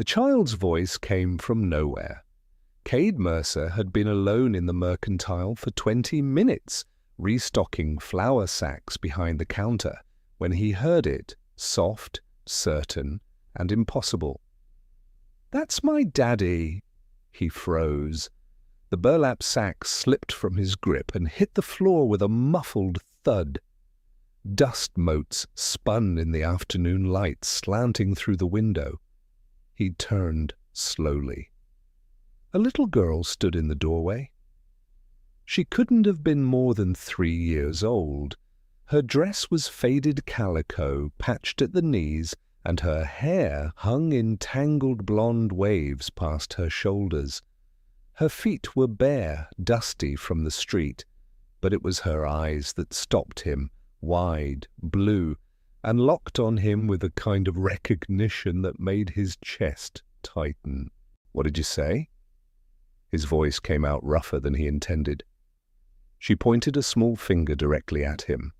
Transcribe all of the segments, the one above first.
The child's voice came from nowhere. Cade Mercer had been alone in the mercantile for 20 minutes, restocking flour sacks behind the counter, when he heard it, soft, certain, and impossible. "That's my daddy." He froze. The burlap sack slipped from his grip and hit the floor with a muffled thud. Dust motes spun in the afternoon light slanting through the window. He turned slowly. A little girl stood in the doorway. She couldn't have been more than 3 years old. Her dress was faded calico, patched at the knees, and her hair hung in tangled blonde waves past her shoulders. Her feet were bare, dusty from the street, but it was her eyes that stopped him, wide, blue, and locked on him with a kind of recognition that made his chest tighten. "What did you say?" His voice came out rougher than he intended. She pointed a small finger directly at him.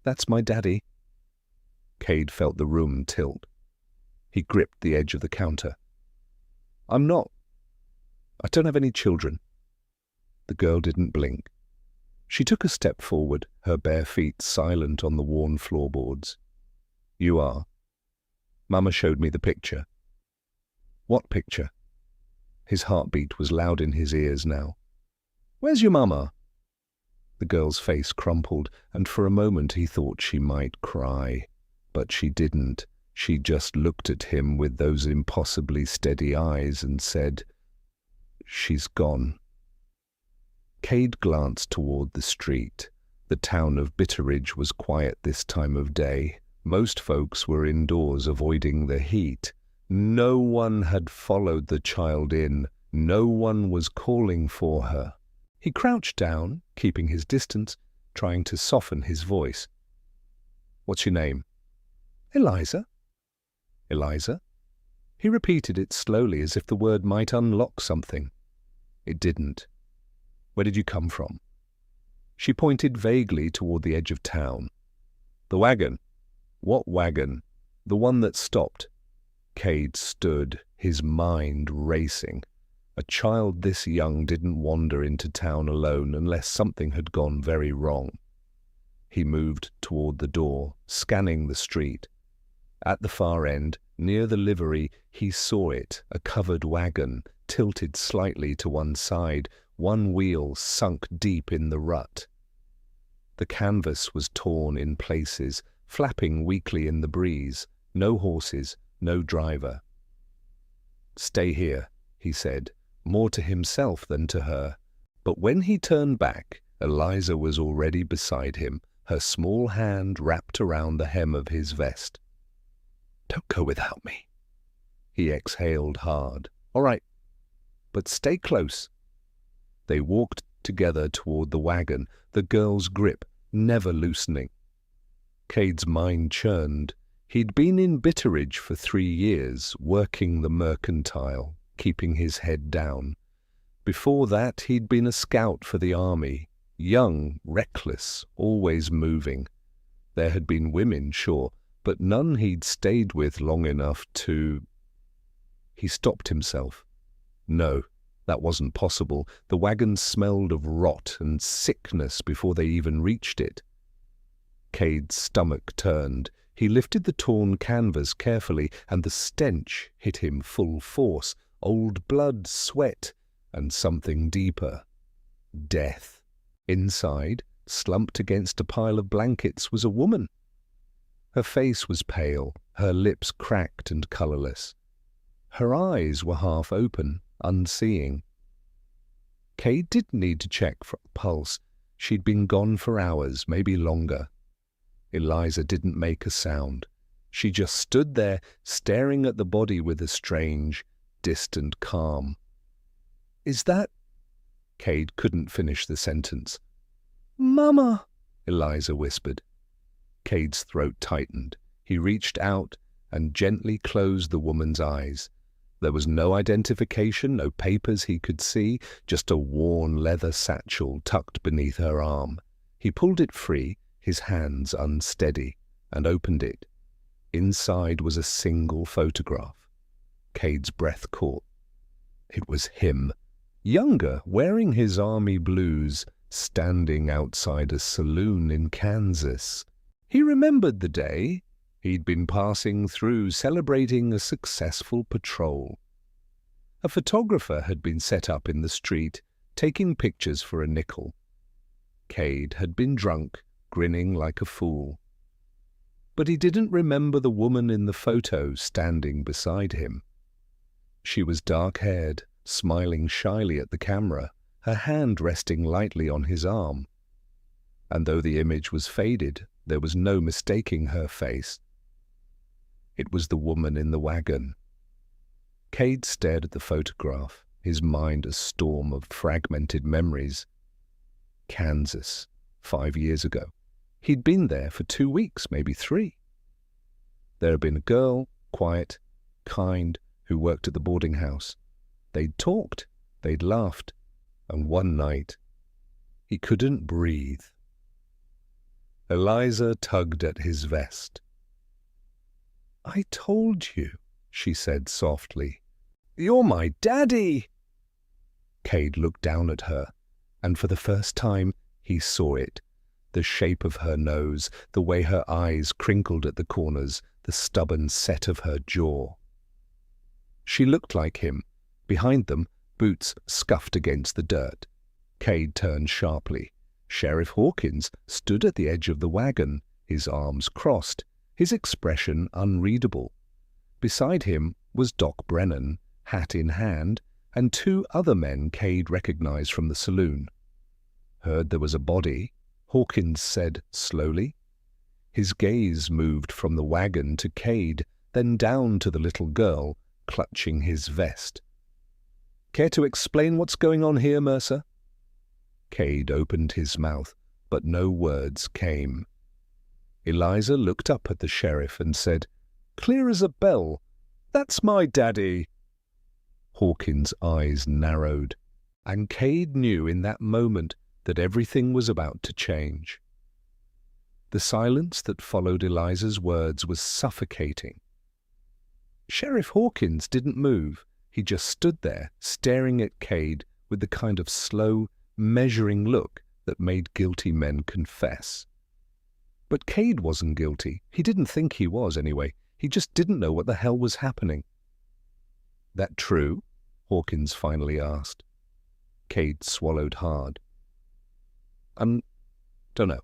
"That's my daddy." Cade felt the room tilt. He gripped the edge of the counter. I don't have any children." The girl didn't blink. She took a step forward, her bare feet silent on the worn floorboards. "You are. Mama showed me the picture." "What picture?" His heartbeat was loud in his ears now. "Where's your mama?" The girl's face crumpled, and for a moment he thought she might cry. But she didn't. She just looked at him with those impossibly steady eyes and said, "She's gone." Cade glanced toward the street. The town of Bitterridge was quiet this time of day. Most folks were indoors avoiding the heat. No one had followed the child in. No one was calling for her. He crouched down, keeping his distance, trying to soften his voice. "What's your name?" "Eliza." "Eliza?" He repeated it slowly as if the word might unlock something. It didn't. "Where did you come from?" She pointed vaguely toward the edge of town. "The wagon." "What wagon?" "The one that stopped." Cade stood, his mind racing. A child this young didn't wander into town alone unless something had gone very wrong. He moved toward the door, scanning the street. At the far end, near the livery, he saw it, a covered wagon, tilted slightly to one side, one wheel sunk deep in the rut. The canvas was torn in places, flapping weakly in the breeze. No horses, no driver. "Stay here," he said, more to himself than to her. But when he turned back, Eliza was already beside him, her small hand wrapped around the hem of his vest. "Don't go without me." He exhaled hard. "All right, but stay close." They walked together toward the wagon, the girl's grip never loosening. Cade's mind churned. He'd been in Bitterridge for 3 years, working the mercantile, keeping his head down. Before that, he'd been a scout for the army, young, reckless, always moving. There had been women, sure, but none he'd stayed with long enough to... He stopped himself. No, that wasn't possible. The wagon smelled of rot and sickness before they even reached it. Cade's stomach turned. He lifted the torn canvas carefully, and the stench hit him full force. Old blood, sweat, and something deeper. Death. Inside, slumped against a pile of blankets, was a woman. Her face was pale, her lips cracked and colorless. Her eyes were half open, unseeing. Cade didn't need to check for a pulse. She'd been gone for hours, maybe longer. Eliza didn't make a sound. She just stood there, staring at the body with a strange, distant calm. "Is that—" Cade couldn't finish the sentence. "Mama," Eliza whispered. Cade's throat tightened. He reached out and gently closed the woman's eyes. There was no identification, no papers he could see, just a worn leather satchel tucked beneath her arm. He pulled it free, his hands unsteady, and opened it. Inside was a single photograph. Cade's breath caught. It was him, younger, wearing his army blues, standing outside a saloon in Kansas. He remembered the day. He'd been passing through celebrating a successful patrol. A photographer had been set up in the street, taking pictures for a nickel. Cade had been drunk, grinning like a fool. But he didn't remember the woman in the photo standing beside him. She was dark-haired, smiling shyly at the camera, her hand resting lightly on his arm. And though the image was faded, there was no mistaking her face. It was the woman in the wagon. Cade stared at the photograph, his mind a storm of fragmented memories. Kansas, 5 years ago. He'd been there for 2 weeks, maybe 3. There had been a girl, quiet, kind, who worked at the boarding house. They'd talked, they'd laughed, and one night, he couldn't breathe. Eliza tugged at his vest. "I told you," she said softly. "You're my daddy!" Cade looked down at her, and for the first time he saw it. The shape of her nose, the way her eyes crinkled at the corners, the stubborn set of her jaw. She looked like him. Behind them, boots scuffed against the dirt. Cade turned sharply. Sheriff Hawkins stood at the edge of the wagon, his arms crossed, his expression unreadable. Beside him was Doc Brennan, hat in hand, and 2 other men Cade recognized from the saloon. "Heard there was a body," Hawkins said slowly. His gaze moved from the wagon to Cade, then down to the little girl, clutching his vest. "Care to explain what's going on here, Mercer?" Cade opened his mouth, but no words came. Eliza looked up at the sheriff and said, "Clear as a bell. That's my daddy." Hawkins' eyes narrowed, and Cade knew in that moment that everything was about to change. The silence that followed Eliza's words was suffocating. Sheriff Hawkins didn't move. He just stood there, staring at Cade with the kind of slow, measuring look that made guilty men confess. But Cade wasn't guilty. He didn't think he was, anyway. He just didn't know what the hell was happening. "That true?" Hawkins finally asked. Cade swallowed hard. Don't know."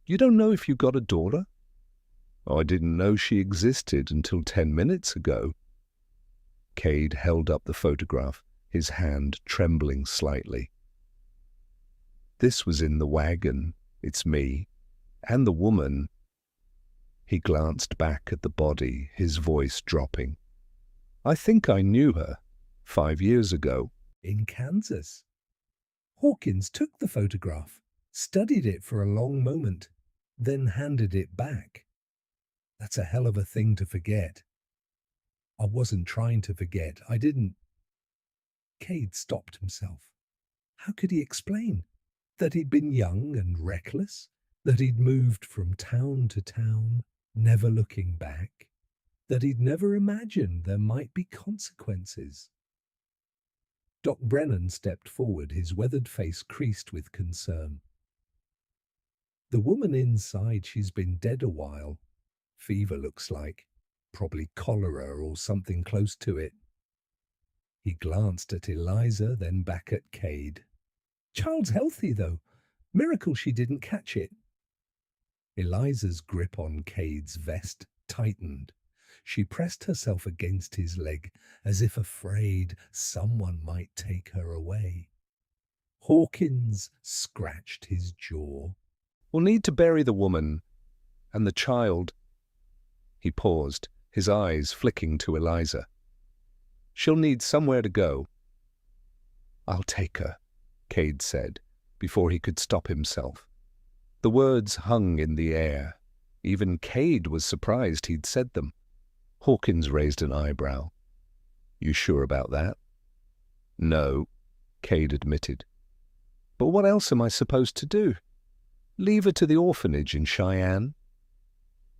"You don't know if you got a daughter?" "I didn't know she existed until 10 minutes ago." Cade held up the photograph, his hand trembling slightly. "This was in the wagon. It's me. And the woman." He glanced back at the body, his voice dropping. "I think I knew her 5 years ago." "In Kansas." Hawkins took the photograph, studied it for a long moment, then handed it back. "That's a hell of a thing to forget." "I wasn't trying to forget. I didn't." Cade stopped himself. How could he explain? That he'd been young and reckless? That he'd moved from town to town, never looking back? That he'd never imagined there might be consequences? Doc Brennan stepped forward, his weathered face creased with concern. "The woman inside, she's been dead a while. Fever, looks like. Probably cholera or something close to it." He glanced at Eliza, then back at Cade. "Child's healthy, though. Miracle she didn't catch it." Eliza's grip on Cade's vest tightened. She pressed herself against his leg, as if afraid someone might take her away. Hawkins scratched his jaw. "We'll need to bury the woman. And the child." He paused, his eyes flicking to Eliza. "She'll need somewhere to go." "I'll take her," Cade said, before he could stop himself. The words hung in the air. Even Cade was surprised he'd said them. Hawkins raised an eyebrow. "You sure about that?" "No," Cade admitted. "But what else am I supposed to do? Leave her to the orphanage in Cheyenne?"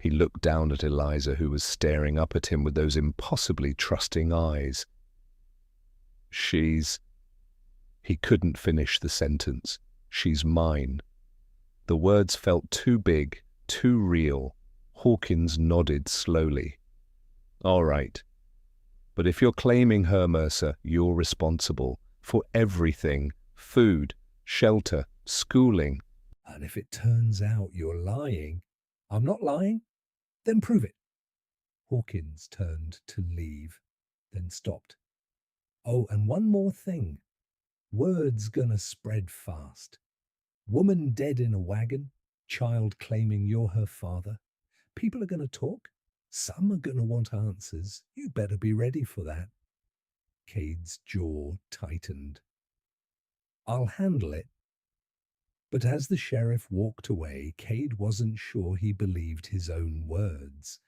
He looked down at Eliza, who was staring up at him with those impossibly trusting eyes. She's... He couldn't finish the sentence. She's mine. The words felt too big, too real. Hawkins nodded slowly. All right. But if you're claiming her, Mercer, you're responsible for everything. Food, shelter, schooling. And if it turns out you're lying, I'm not lying, then prove it. Hawkins turned to leave, then stopped. Oh, and one more thing. Word's gonna spread fast. Woman dead in a wagon, child claiming you're her father. People are gonna talk. Some are gonna want answers. You better be ready for that. Cade's jaw tightened. I'll handle it. But as the sheriff walked away, Cade wasn't sure he believed his own words.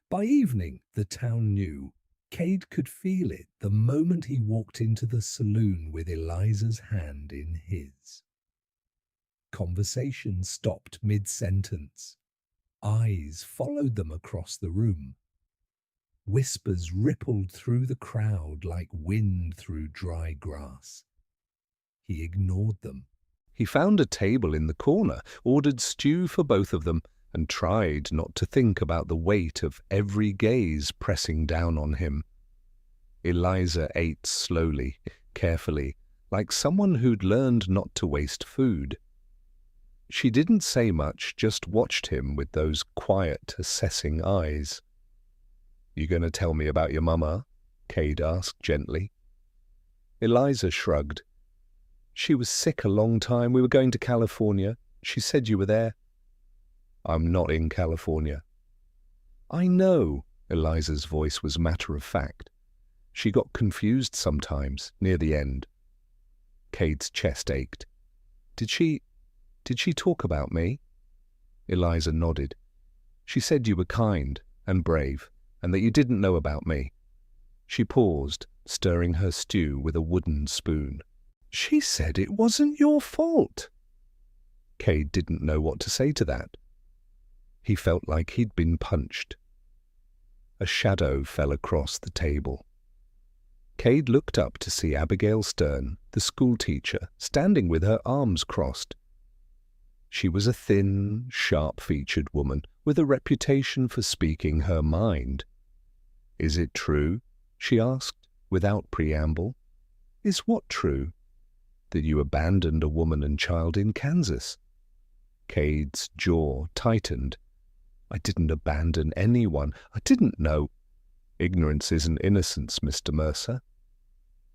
By evening, the town knew. Cade could feel it the moment he walked into the saloon with Eliza's hand in his. Conversation stopped mid-sentence. Eyes followed them across the room. Whispers rippled through the crowd like wind through dry grass. He ignored them. He found a table in the corner, ordered stew for both of them, and tried not to think about the weight of every gaze pressing down on him. Eliza ate slowly, carefully, like someone who'd learned not to waste food. She didn't say much, just watched him with those quiet, assessing eyes. "You going to tell me about your mama?" Cade asked gently. Eliza shrugged. "She was sick a long time. We were going to California. She said you were there." "I'm not in California." "I know." Eliza's voice was matter-of-fact. She got confused sometimes, near the end. Cade's chest ached. Did she talk about me?" Eliza nodded. "She said you were kind and brave, and that you didn't know about me." She paused, stirring her stew with a wooden spoon. "She said it wasn't your fault." Cade didn't know what to say to that. He felt like he'd been punched. A shadow fell across the table. Cade looked up to see Abigail Stern, the schoolteacher, standing with her arms crossed. She was a thin, sharp-featured woman with a reputation for speaking her mind. "Is it true?" she asked, without preamble. "Is what true?" "That you abandoned a woman and child in Kansas." Cade's jaw tightened. "I didn't abandon anyone. I didn't know." "Ignorance isn't innocence, Mr. Mercer."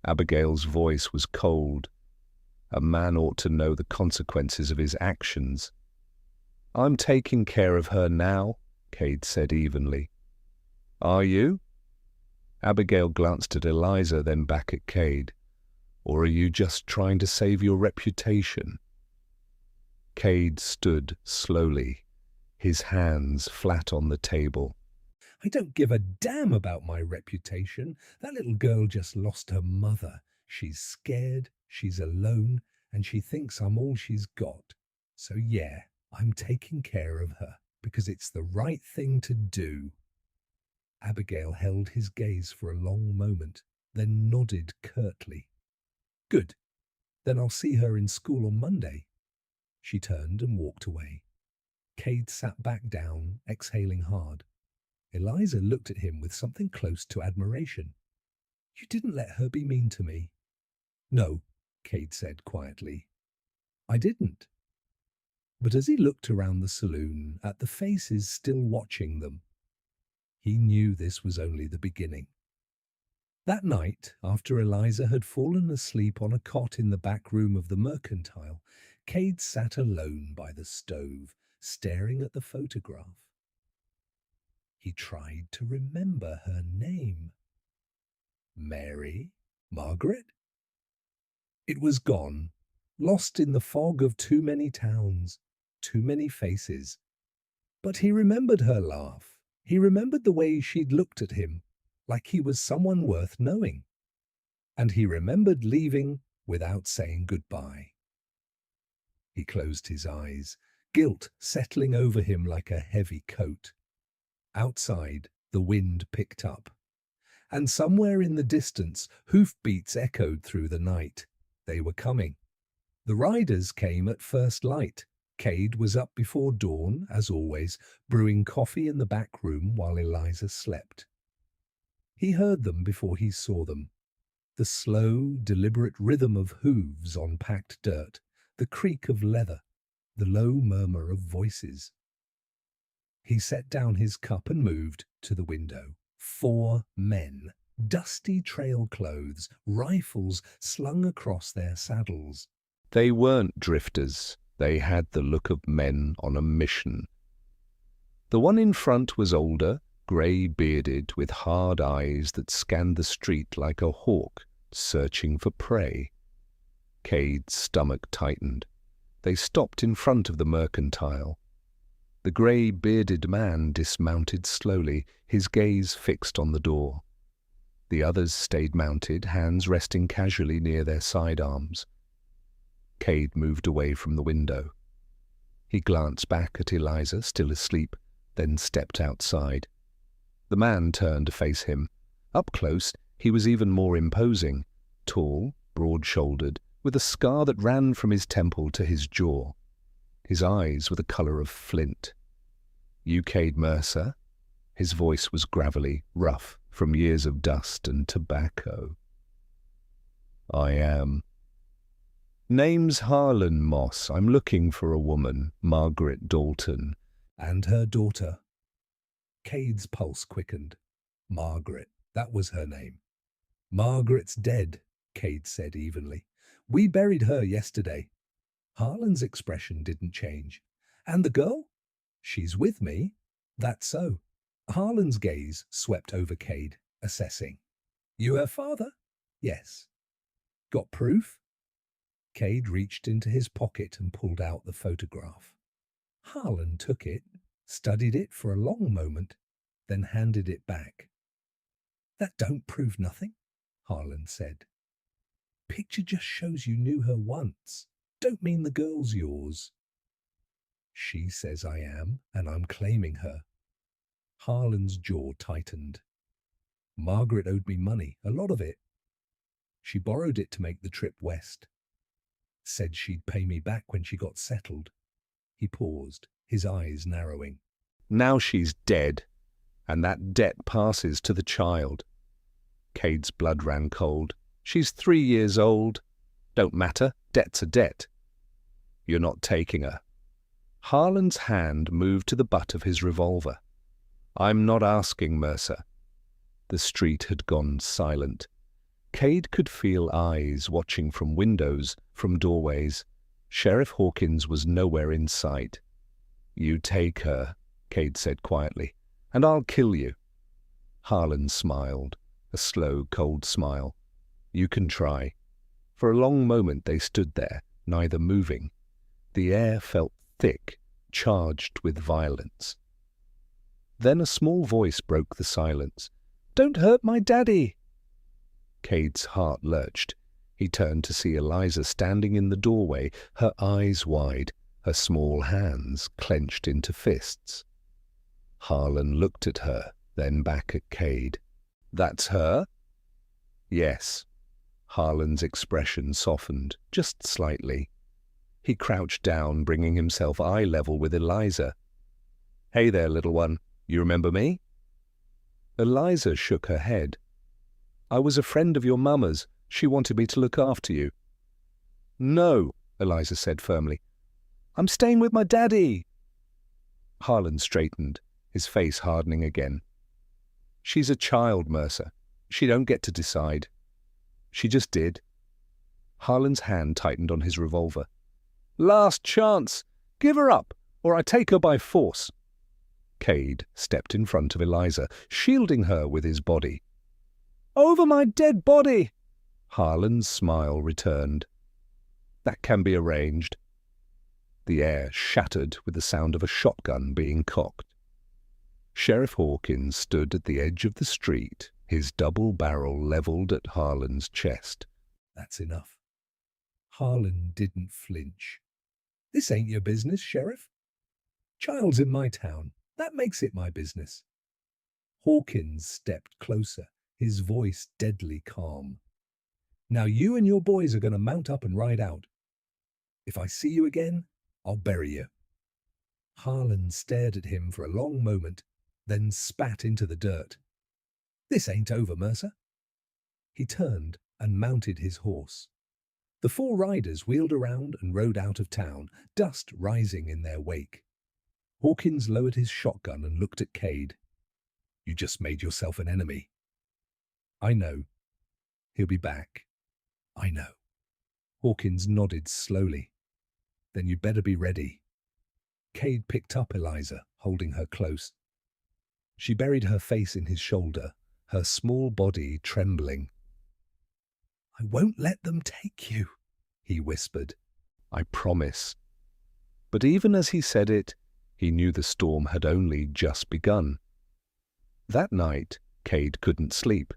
Abigail's voice was cold. A man ought to know the consequences of his actions. "I'm taking care of her now," Cade said evenly. "Are you?" Abigail glanced at Eliza, then back at Cade. "Or are you just trying to save your reputation?" Cade stood slowly, his hands flat on the table. I don't give a damn about my reputation. That little girl just lost her mother. She's scared, she's alone, and she thinks I'm all she's got. So yeah, I'm taking care of her because it's the right thing to do. Abigail held his gaze for a long moment, then nodded curtly. Good. Then I'll see her in school on Monday. She turned and walked away. Cade sat back down, exhaling hard. Eliza looked at him with something close to admiration. You didn't let her be mean to me. No, Cade said quietly. I didn't. But as he looked around the saloon at the faces still watching them, he knew this was only the beginning. That night, after Eliza had fallen asleep on a cot in the back room of the Mercantile, Cade sat alone by the stove, staring at the photograph. He tried to remember her name. Mary? Margaret? It was gone, lost in the fog of too many towns, too many faces. But he remembered her laugh. He remembered the way she'd looked at him, like he was someone worth knowing. And he remembered leaving without saying goodbye. He closed his eyes, guilt settling over him like a heavy coat. Outside, the wind picked up, and somewhere in the distance, hoofbeats echoed through the night. They were coming. The riders came at first light. Cade was up before dawn, as always, brewing coffee in the back room while Eliza slept. He heard them before he saw them. The slow, deliberate rhythm of hooves on packed dirt, the creak of leather, the low murmur of voices. He set down his cup and moved to the window. 4 men, dusty trail clothes, rifles slung across their saddles. They weren't drifters. They had the look of men on a mission. The one in front was older, grey-bearded, with hard eyes that scanned the street like a hawk searching for prey. Cade's stomach tightened. They stopped in front of the mercantile. The grey-bearded man dismounted slowly, his gaze fixed on the door. The others stayed mounted, hands resting casually near their sidearms. Cade moved away from the window. He glanced back at Eliza, still asleep, then stepped outside. The man turned to face him. Up close, he was even more imposing, tall, broad-shouldered, with a scar that ran from his temple to his jaw. His eyes were the colour of flint. "You Cade Mercer?" His voice was gravelly, rough, from years of dust and tobacco. "I am." "Name's Harlan Moss. I'm looking for a woman, Margaret Dalton." And her daughter. Cade's pulse quickened. Margaret, that was her name. "Margaret's dead," Cade said evenly. "We buried her yesterday." Harlan's expression didn't change. "And the girl?" "She's with me." "That's so." Harlan's gaze swept over Cade, assessing. "You her father?" "Yes." "Got proof?" Cade reached into his pocket and pulled out the photograph. Harlan took it, studied it for a long moment, then handed it back. "That don't prove nothing," Harlan said. "Picture just shows you knew her once. Don't mean the girl's yours." "She says I am, and I'm claiming her." Harlan's jaw tightened. "Margaret owed me money, a lot of it. She borrowed it to make the trip west. Said she'd pay me back when she got settled." He paused, his eyes narrowing. "Now she's dead, and that debt passes to the child." Cade's blood ran cold. "She's 3 years old. Don't matter. Debt's a debt. You're not taking her." Harlan's hand moved to the butt of his revolver. "I'm not asking, Mercer." The street had gone silent. Cade could feel eyes watching from windows, from doorways. Sheriff Hawkins was nowhere in sight. "You take her," Cade said quietly, "and I'll kill you." Harlan smiled, a slow, cold smile. "You can try." For a long moment they stood there, neither moving. The air felt thick, charged with violence. Then a small voice broke the silence. "Don't hurt my daddy!" Cade's heart lurched. He turned to see Eliza standing in the doorway, her eyes wide, her small hands clenched into fists. Harlan looked at her, then back at Cade. "That's her?" "Yes." Harlan's expression softened, just slightly. He crouched down, bringing himself eye level with Eliza. "Hey there, little one. You remember me?" Eliza shook her head. "I was a friend of your mama's. She wanted me to look after you." "No," Eliza said firmly. "I'm staying with my daddy." Harlan straightened, his face hardening again. "She's a child, Mercer. She don't get to decide." "She just did." Harlan's hand tightened on his revolver. "Last chance. Give her up, or I take her by force." Cade stepped in front of Eliza, shielding her with his body. "Over my dead body!" Harlan's smile returned. "That can be arranged." The air shattered with the sound of a shotgun being cocked. Sheriff Hawkins stood at the edge of the street, his double barrel levelled at Harlan's chest. "That's enough." Harlan didn't flinch. "This ain't your business, Sheriff. Child's in my town. That makes it my business. Hawkins stepped closer, his voice deadly calm. Now you and your boys are going to mount up and ride out. If I see you again, I'll bury you. Harlan stared at him for a long moment, then spat into the dirt. This ain't over, Mercer. He turned and mounted his horse. The four riders wheeled around and rode out of town, dust rising in their wake. Hawkins lowered his shotgun and looked at Cade. You just made yourself an enemy. I know. He'll be back. I know. Hawkins nodded slowly. Then you'd better be ready. Cade picked up Eliza, holding her close. She buried her face in his shoulder, her small body trembling. I won't let them take you, he whispered. I promise. But even as he said it, he knew the storm had only just begun. That night, Cade couldn't sleep.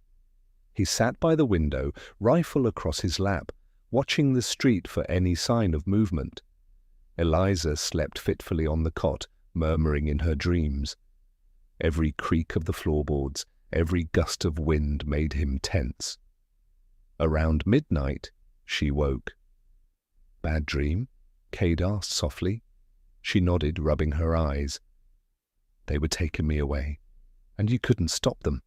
He sat by the window, rifle across his lap, watching the street for any sign of movement. Eliza slept fitfully on the cot, murmuring in her dreams. Every creak of the floorboards, every gust of wind made him tense. Around midnight, she woke. Bad dream? Cade asked softly. She nodded, rubbing her eyes. They were taking me away, and you couldn't stop them.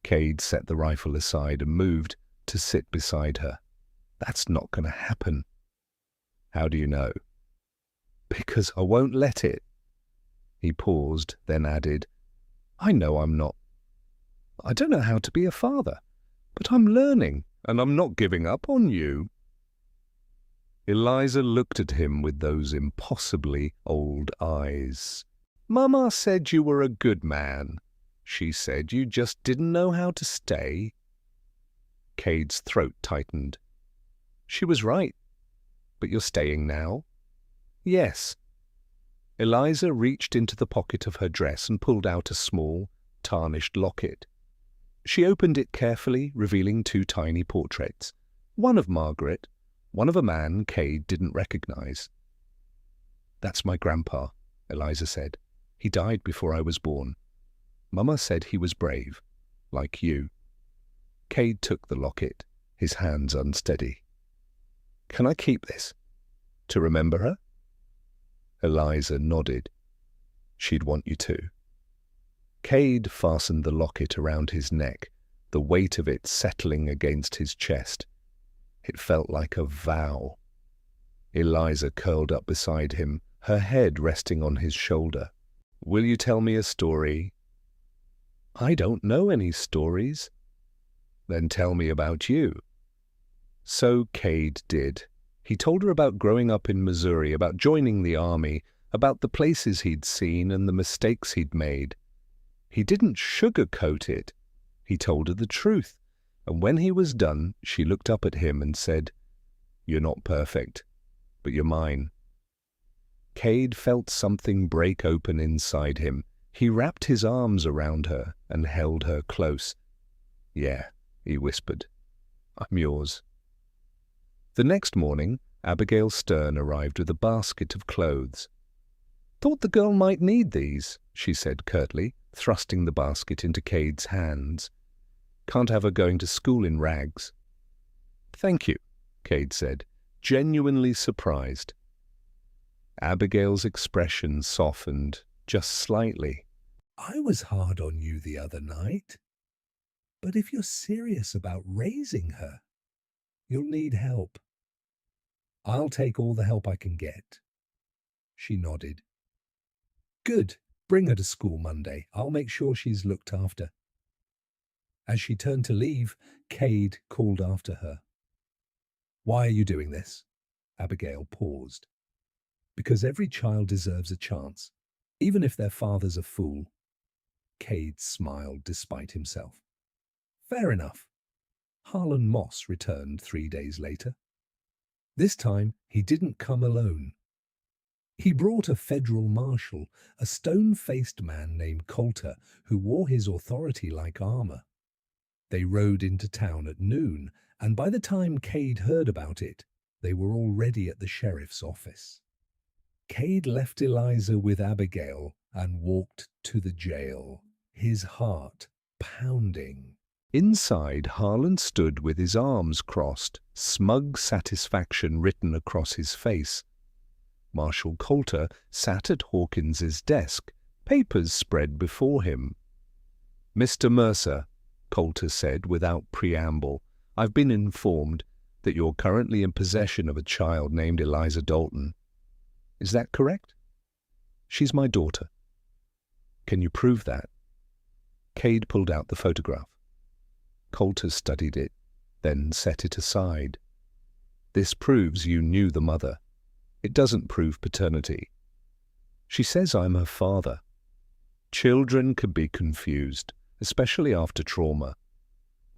Cade set the rifle aside and moved to sit beside her. That's not going to happen. How do you know? Because I won't let it. He paused, then added, I know I'm not. I don't know how to be a father, but I'm learning, and I'm not giving up on you. Eliza looked at him with those impossibly old eyes. Mama said you were a good man. She said you just didn't know how to stay. Cade's throat tightened. She was right. But you're staying now? Yes. Eliza reached into the pocket of her dress and pulled out a small, tarnished locket. She opened it carefully, revealing two tiny portraits, one of Margaret, one of a man Cade didn't recognize. That's my grandpa, Eliza said. He died before I was born. Mama said he was brave, like you. Cade took the locket, his hands unsteady. Can I keep this? To remember her? Eliza nodded. She'd want you to. Cade fastened the locket around his neck, the weight of it settling against his chest. It felt like a vow. Eliza curled up beside him, her head resting on his shoulder. Will you tell me a story? I don't know any stories. Then tell me about you. So Cade did. He told her about growing up in Missouri, about joining the army, about the places he'd seen and the mistakes he'd made. He didn't sugarcoat it. He told her the truth. And when he was done, she looked up at him and said, You're not perfect, but you're mine. Cade felt something break open inside him. He wrapped his arms around her and held her close. Yeah, he whispered. I'm yours. The next morning, Abigail Stern arrived with a basket of clothes. Thought the girl might need these, she said curtly, thrusting the basket into Cade's hands. Can't have her going to school in rags. Thank you, Cade said, genuinely surprised. Abigail's expression softened, just slightly. I was hard on you the other night. But if you're serious about raising her, you'll need help. I'll take all the help I can get. She nodded. Good. Bring her to school Monday. I'll make sure she's looked after. As she turned to leave, Cade called after her. Why are you doing this? Abigail paused. Because every child deserves a chance, even if their father's a fool. Cade smiled despite himself. Fair enough. Harlan Moss returned 3 days later. This time, he didn't come alone. He brought a federal marshal, a stone-faced man named Coulter, who wore his authority like armor. They rode into town at noon, and by the time Cade heard about it, they were already at the sheriff's office. Cade left Eliza with Abigail and walked to the jail. his heart pounding. Inside, Harlan stood with his arms crossed, smug satisfaction written across his face. Marshal Coulter sat at Hawkins's desk, papers spread before him. "Mr. Mercer," Coulter said without preamble, "I've been informed that you're currently in possession of a child named Eliza Dalton. Is that correct?" "She's my daughter." "Can you prove that?" Cade pulled out the photograph. Coulter studied it, then set it aside. "This proves you knew the mother. It doesn't prove paternity. She says I'm her father." Children can be confused, especially after trauma.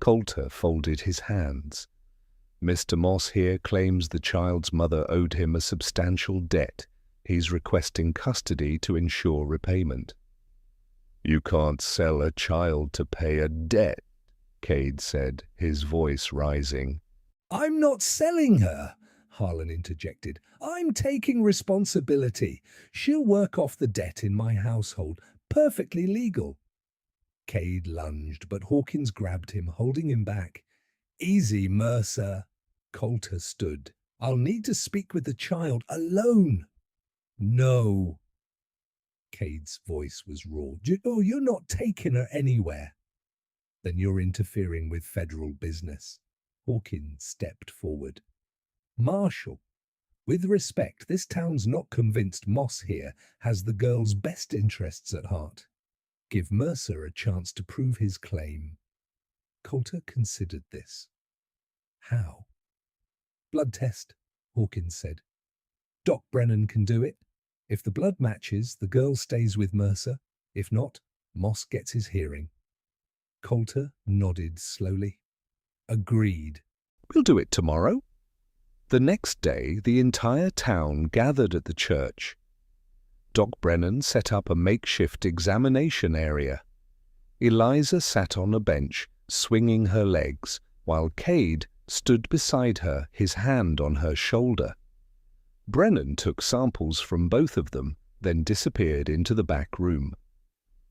Coulter folded his hands. "Mr. Moss here claims the child's mother owed him a substantial debt. He's requesting custody to ensure repayment." "You can't sell a child to pay a debt," Cade said, his voice rising. "I'm not selling her," Harlan interjected. "I'm taking responsibility. She'll work off the debt in my household. Perfectly legal." Cade lunged, but Hawkins grabbed him, holding him back. "Easy, Mercer." Coulter stood. "I'll need to speak with the child alone." "No." Cade's voice was raw. "Oh, you're not taking her anywhere." "Then you're interfering with federal business." Hawkins stepped forward. "Marshal, with respect, this town's not convinced Moss here has the girl's best interests at heart. Give Mercer a chance to prove his claim." Coulter considered this. "How?" "Blood test," Hawkins said. "Doc Brennan can do it. If the blood matches, the girl stays with Mercer. If not, Moss gets his hearing." Coulter nodded slowly. "Agreed." "We'll do it tomorrow." The next day, the entire town gathered at the church. Doc Brennan set up a makeshift examination area. Eliza sat on a bench, swinging her legs, while Cade stood beside her, his hand on her shoulder. Brennan took samples from both of them, then disappeared into the back room.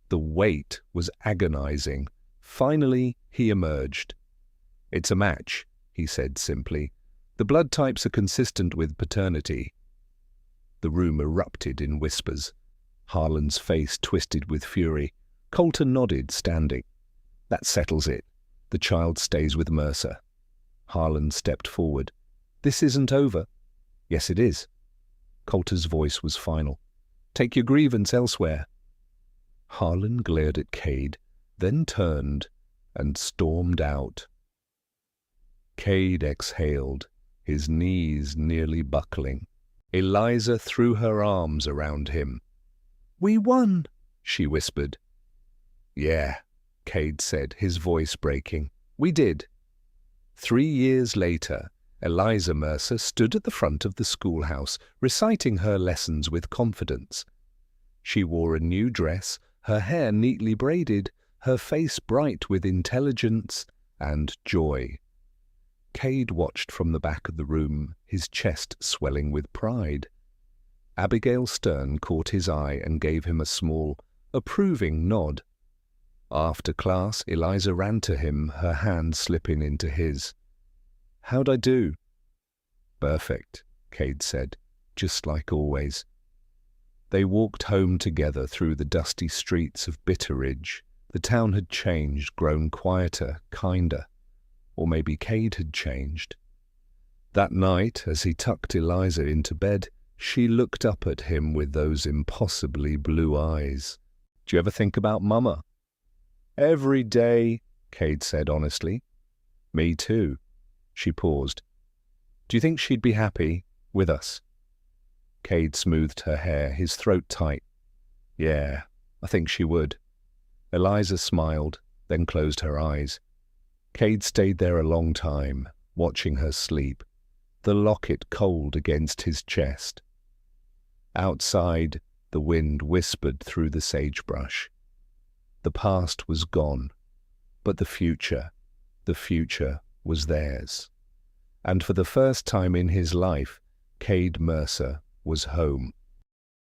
The wait was agonizing. Finally, he emerged. "It's a match," he said simply. "The blood types are consistent with paternity." The room erupted in whispers. Harlan's face twisted with fury. Coulter nodded, standing. "That settles it. The child stays with Mercer." Harlan stepped forward. "This isn't over." "Yes, it is." Coulter's voice was final. "Take your grievance elsewhere." Harlan glared at Cade, then turned and stormed out. Cade exhaled, his knees nearly buckling. Eliza threw her arms around him. "We won," she whispered. "Yeah," Cade said, his voice breaking. "We did." 3 years later, Eliza Mercer stood at the front of the schoolhouse, reciting her lessons with confidence. She wore a new dress, her hair neatly braided, her face bright with intelligence and joy. Cade watched from the back of the room, his chest swelling with pride. Abigail Stern caught his eye and gave him a small, approving nod. After class, Eliza ran to him, her hand slipping into his. "How'd I do?" "Perfect," Cade said, "just like always." They walked home together through the dusty streets of Bitterridge. The town had changed, grown quieter, kinder. Or maybe Cade had changed. That night, as he tucked Eliza into bed, she looked up at him with those impossibly blue eyes. "Do you ever think about Mama?" "Every day," Cade said honestly. "Me too." She paused. "Do you think she'd be happy with us?" Cade smoothed her hair, his throat tight. "Yeah, I think she would." Eliza smiled, then closed her eyes. Cade stayed there a long time, watching her sleep, the locket cold against his chest. Outside, the wind whispered through the sagebrush. The past was gone, but the future was theirs. And for the first time in his life, Cade Mercer was home.